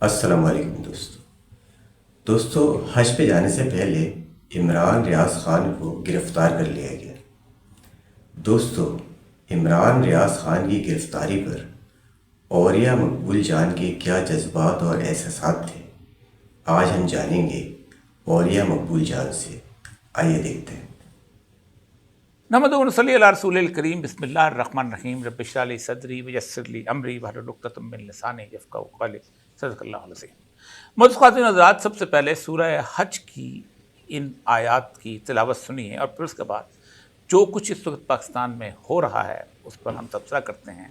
السلام علیکم دوستو حج پہ جانے سے پہلے عمران ریاض خان کو گرفتار کر لیا گیا۔ دوستو، عمران ریاض خان کی گرفتاری پر اوریہ مقبول جان کے کیا جذبات اور احساسات تھے، آج ہم جانیں گے اوریہ مقبول جان سے۔ آئیے دیکھتے ہیں۔ نحمدہ و نصلی علی رسول الکریم۔ بسم اللہ الرحمن الرحیم۔ رب اشرح لی صدری ویسر لی امری واحلل عقدۃ من لسانی یفقہوا قولی۔ صدق اللہ العظیم۔ معزز خواتین و حضرات، سب سے پہلے سورہ حج کی ان آیات کی تلاوت سنیے اور پھر اس کے بعد جو کچھ اس وقت پاکستان میں ہو رہا ہے اس پر ہم تبصرہ کرتے ہیں،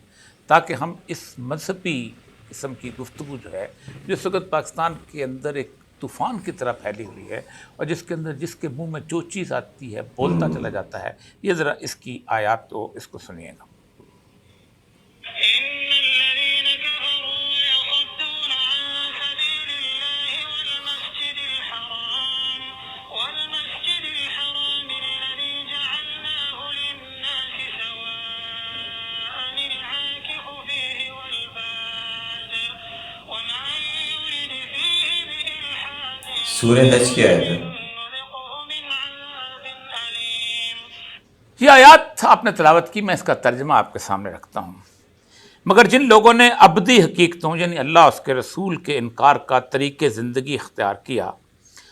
تاکہ ہم اس مذہبی قسم کی گفتگو جو ہے، جو اس وقت پاکستان کے اندر ایک طوفان کی طرح پھیلی ہوئی ہے اور جس کے اندر جس کے منہ میں جو چیز آتی ہے بولتا چلا جاتا ہے، یہ ذرا اس کی آیات تو اس کو سنیے گا۔ سورہ حج کی آیت ہے۔ یہ آیات آپ نے تلاوت کی، میں اس کا ترجمہ آپ کے سامنے رکھتا ہوں۔ مگر جن لوگوں نے ابدی حقیقتوں یعنی اللہ اس کے رسول کے انکار کا طریق زندگی اختیار کیا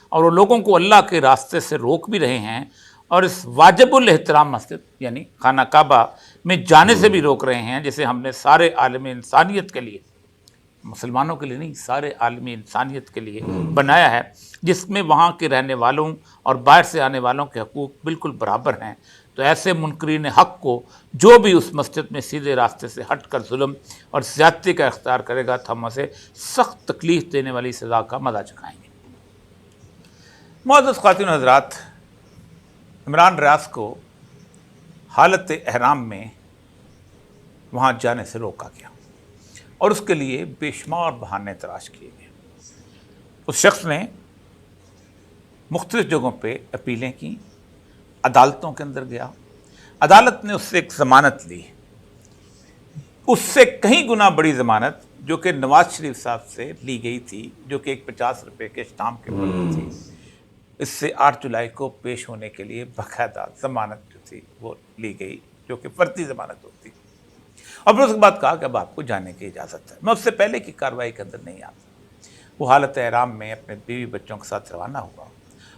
اور وہ لوگوں کو اللہ کے راستے سے روک بھی رہے ہیں اور اس واجب الاحترام مسجد یعنی خانہ کعبہ میں جانے سے بھی روک رہے ہیں، جسے ہم نے سارے عالم انسانیت کے لیے، مسلمانوں کے لیے نہیں، سارے عالمی انسانیت کے لیے بنایا ہے، جس میں وہاں کے رہنے والوں اور باہر سے آنے والوں کے حقوق بالکل برابر ہیں، تو ایسے منکرین حق کو جو بھی اس مسجد میں سیدھے راستے سے ہٹ کر ظلم اور زیادتی کا اختیار کرے گا تو ہم اسے سخت تکلیف دینے والی سزا کا مزہ چکھائیں گے۔ معزز خواتین و حضرات، عمران ریاض کو حالت احرام میں وہاں جانے سے روکا گیا اور اس کے لیے بے شمار بہانے تلاش کیے گئے۔ اس شخص نے مختلف جگہوں پہ اپیلیں کی، عدالتوں کے اندر گیا، عدالت نے اس سے ایک ضمانت لی، اس سے کہیں گنا بڑی ضمانت جو کہ نواز شریف صاحب سے لی گئی تھی، جو کہ ایک 50 روپے کے اسٹامپ کے اوپر تھی۔ اس سے 8 جولائی کو پیش ہونے کے لیے باقاعدہ ضمانت جو تھی وہ لی گئی، جو کہ فرضی ضمانت ہوتی، اور پھر اس کے بعد کہا کہ اب آپ کو جانے کی اجازت ہے۔ میں اس سے پہلے کی کارروائی کے اندر نہیں آتا۔ وہ حالت احرام میں اپنے بیوی بچوں کے ساتھ روانہ ہوا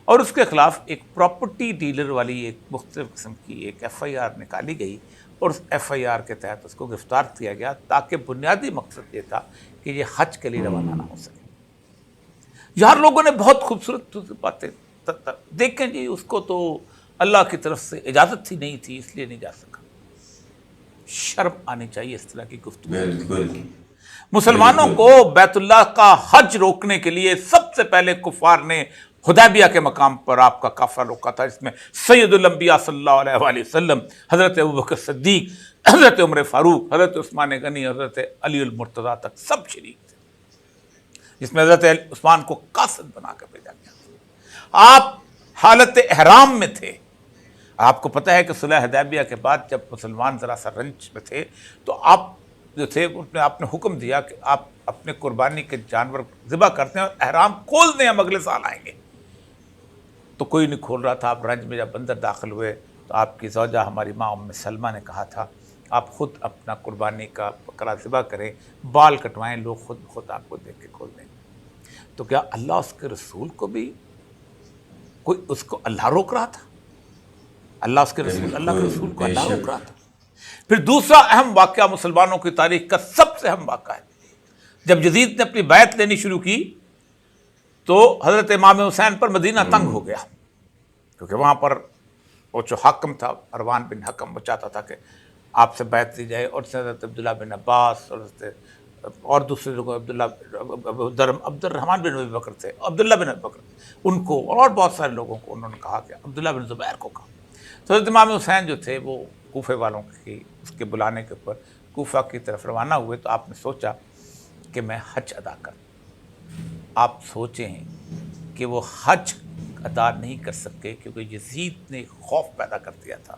اور اس کے خلاف ایک پراپرٹی ڈیلر والی ایک مختلف قسم کی ایک FIR نکالی گئی اور اس FIR کے تحت اس کو گرفتار کیا گیا، تاکہ بنیادی مقصد یہ تھا کہ یہ حج کے لیے روانہ نہ ہو سکے۔ یار لوگوں نے بہت خوبصورت باتیں دیکھیں جی، اس کو تو اللہ کی طرف سے اجازت ہی نہیں تھی اس لیے نہیں جا سکا۔ شرم آنی چاہیے اس طرح کی گفتگو۔ بالکل مسلمانوں کو بیت اللہ کا حج روکنے کے لیے سب سے پہلے کفار نے حدیبیہ کے مقام پر آپ کا قافلہ روکا تھا، جس میں سید الانبیاء صلی اللہ علیہ وآلہ وسلم، حضرت ابوبکر صدیق، حضرت عمر فاروق، حضرت عثمان غنی، حضرت علی المرتضیٰ تک سب شریک تھے، جس میں حضرت عثمان کو قاصد بنا کر بھیجا گیا۔ آپ حالت احرام میں تھے۔ آپ کو پتہ ہے کہ صلح حدیبیہ کے بعد جب مسلمان ذرا سا رنج میں تھے تو آپ جو تھے آپ نے حکم دیا کہ آپ اپنے قربانی کے جانور ذبح کرتے ہیں اور احرام کھول دیں، ہم اگلے سال آئیں گے۔ تو کوئی نہیں کھول رہا تھا۔ آپ رنج میں جب اندر داخل ہوئے تو آپ کی زوجہ ہماری ماں ام سلمہ نے کہا تھا آپ خود اپنا قربانی کا بکرا ذبح کریں، بال کٹوائیں، لوگ خود بخود آپ کو دیکھ کے کھول دیں گے۔ تو کیا اللہ اس کے رسول کو بھی کوئی اس کو اللہ روک رہا تھا؟ اللہ اس کے رسول، اللہ کے رسول کو اللہ روک رہا تھا؟ پھر دوسرا اہم واقعہ مسلمانوں کی تاریخ کا سب سے اہم واقعہ ہے، جب یزید نے اپنی بیعت لینی شروع کی تو حضرت امام حسین پر مدینہ تنگ ہو گیا، کیونکہ وہاں پر وہ جو حاکم تھا مروان بن حکم، وہ چاہتا تھا کہ آپ سے بیعت لی جائے، اور حضرت عبداللہ بن عباس اور دوسرے لوگ عبد الرحمن بن ابی بکر تھے، عبداللہ بن ابی بکر، ان کو اور بہت سارے لوگوں کو انہوں نے کہا کہ عبداللہ بن زبیر کو کہا۔ تو حضرت امام حسین جو تھے وہ کوفے والوں کی اس کے بلانے کے اوپر کوفہ کی طرف روانہ ہوئے، تو آپ نے سوچا کہ میں حج ادا کروں۔ آپ سوچیں کہ وہ حج ادا نہیں کر سکے کیونکہ یزید نے خوف پیدا کر دیا تھا،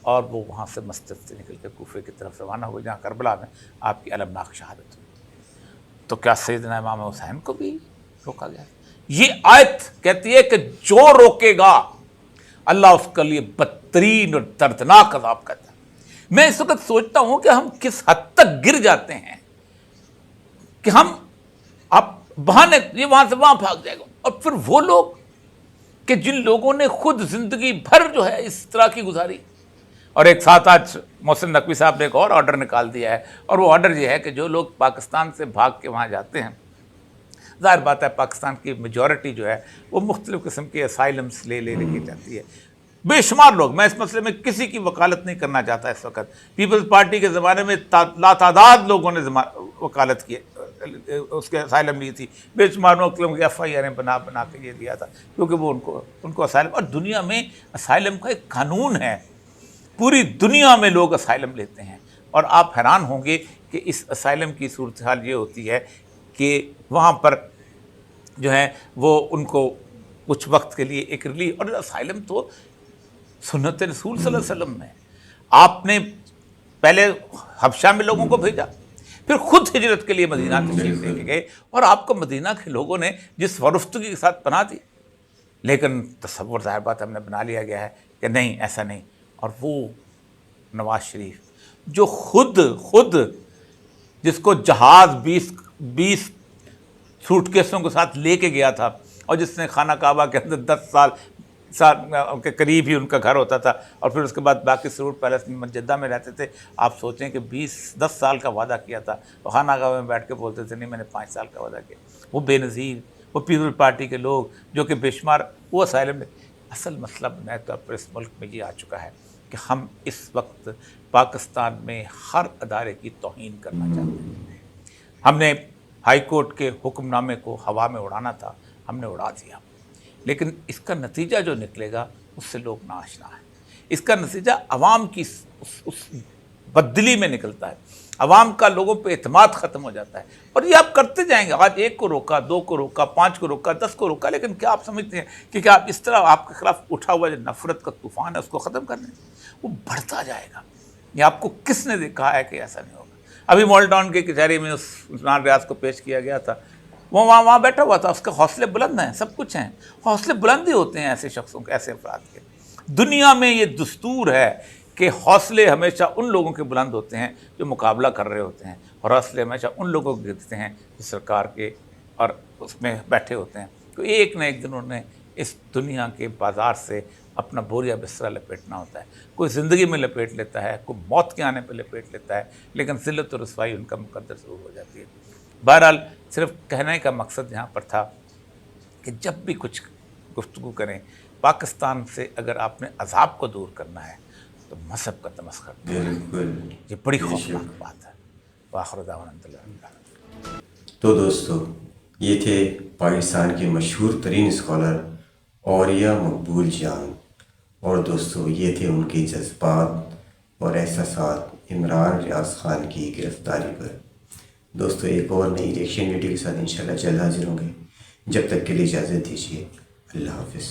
اور وہ وہاں سے مسجد سے نکل کے کوفے کی طرف روانہ ہوئے، جہاں کربلا میں آپ کی المناک شہادت ہوئی۔ تو کیا سیدنا امام حسین کو بھی روکا گیا؟ یہ آیت کہتی ہے کہ جو روکے گا اللہ اس کے لیے بدترین اور دردناک عذاب کرتا ہے۔ میں اس وقت سوچتا ہوں کہ ہم کس حد تک گر جاتے ہیں کہ ہم آپ بہانے یہ وہاں سے وہاں بھاگ جائے گا، اور پھر وہ لوگ کہ جن لوگوں نے خود زندگی بھر جو ہے اس طرح کی گزاری۔ اور ایک ساتھ آج محسن نقوی صاحب نے ایک اور آرڈر نکال دیا ہے، اور وہ آرڈر یہ ہے کہ جو لوگ پاکستان سے بھاگ کے وہاں جاتے ہیں، ظاہر بات ہے پاکستان کی میجورٹی جو ہے وہ مختلف قسم کے اسائلمس لے کے جاتی ہے، بے شمار لوگ۔ میں اس مسئلے میں کسی کی وکالت نہیں کرنا چاہتا اس وقت، پیپلز پارٹی کے زمانے میں لاتعداد لوگوں نے وکالت کی، اس کے اسائلم لی تھی، بے شمار مختلف کے ایف آئی آر بنا کے یہ دیا تھا، کیونکہ وہ ان کو اسائلم، اور دنیا میں اسائلم کا ایک قانون ہے، پوری دنیا میں لوگ اسائلم لیتے ہیں۔ اور آپ حیران ہوں گے کہ اس اسائلم کی صورتحال یہ ہوتی ہے کہ وہاں پر جو ہے وہ ان کو کچھ وقت کے لیے ایک ریلیف، اور اسائلم تو سنت رسول صلی اللہ علیہ وسلم ہے۔ آپ نے پہلے حبشہ میں لوگوں کو بھیجا، پھر خود ہجرت کے لیے مدینہ تشریف لے کے گئے، اور آپ کو مدینہ کے لوگوں نے جس ورفتگی کے ساتھ پناہ دی، لیکن تصور ظاہر بات ہم نے بنا لیا گیا ہے کہ نہیں ایسا نہیں۔ اور وہ نواز شریف جو خود جس کو جہاز 20 سوٹ کیسوں کے ساتھ لے کے گیا تھا، اور جس نے خانہ کعبہ کے اندر 10 سال کے قریب ہی ان کا گھر ہوتا تھا، اور پھر اس کے بعد باقی سرور پیلس میں جدہ میں رہتے تھے۔ آپ سوچیں کہ 10 سال کا وعدہ کیا تھا، وہ خانہ کعبہ میں بیٹھ کے بولتے تھے نہیں میں نے 5 سال کا وعدہ کیا۔ وہ بے نظیر، وہ پیپل پارٹی کے لوگ جو کہ بے شمار وہ اسائلم میں۔ اصل مسئلہ بنایا تو پر اس ملک میں یہ آ چکا ہے کہ ہم اس وقت پاکستان میں ہر ادارے کی توہین کرنا چاہتے ہیں۔ ہم نے ہائی کورٹ کے حکم نامے کو ہوا میں اڑانا تھا، ہم نے اڑا دیا، لیکن اس کا نتیجہ جو نکلے گا اس سے لوگ ناآشنا ہیں۔ اس کا نتیجہ عوام کی اس بددلی میں نکلتا ہے، عوام کا لوگوں پہ اعتماد ختم ہو جاتا ہے، اور یہ آپ کرتے جائیں گے۔ آج 1 کو روکا، 2 کو روکا، 5 کو روکا، 10 کو روکا، لیکن کیا آپ سمجھتے ہیں کہ کیا آپ اس طرح آپ کے خلاف اٹھا ہوا جو نفرت کا طوفان ہے اس کو ختم کرنے؟ وہ بڑھتا جائے گا۔ یہ آپ کو کس نے کہا ہے کہ ایسا نہیں ہوگا؟ ابھی مال ٹاؤن کے کچہری میں اس عثمان ریاض کو پیش کیا گیا تھا، وہ وہاں بیٹھا ہوا تھا، اس کے حوصلے بلند ہیں، سب کچھ ہیں، حوصلے بلند ہی ہوتے ہیں ایسے شخصوں کے، ایسے افراد کے۔ دنیا میں یہ دستور ہے کہ حوصلے ہمیشہ ان لوگوں کے بلند ہوتے ہیں جو مقابلہ کر رہے ہوتے ہیں، اور حوصلے ہمیشہ ان لوگوں کے گرتے ہیں جو سرکار کے اور اس میں بیٹھے ہوتے ہیں۔ تو ایک نہ ایک دن انہوں نے اس دنیا کے بازار سے اپنا بوریا بستر لپیٹنا ہوتا ہے۔ کوئی زندگی میں لپیٹ لیتا ہے، کوئی موت کے آنے پہ لپیٹ لیتا ہے، لیکن ذلت و رسوائی ان کا مقدر ضرور ہو جاتی ہے۔ بہرحال صرف کہنے کا مقصد یہاں پر تھا کہ جب بھی کچھ گفتگو کریں، پاکستان سے اگر آپ نے عذاب کو دور کرنا ہے تو مذہب کا تمسخر کرنا ہے۔ بالکل، یہ بڑی خوفناک بات ہے۔ وآخر دعوانا الحمد للہ۔ تو دوستو یہ تھے پاکستان کے مشہور ترین اسکالر اوریہ مقبول جان، اور دوستو یہ تھے ان کے جذبات اور احساسات عمران ریاض خان کی گرفتاری پر۔ دوستو ایک اور نئی ریئیکشن ویڈیو کے ساتھ انشاءاللہ جلد حاضر ہوں گے، جب تک کے لیے اجازت دیجیے، اللہ حافظ۔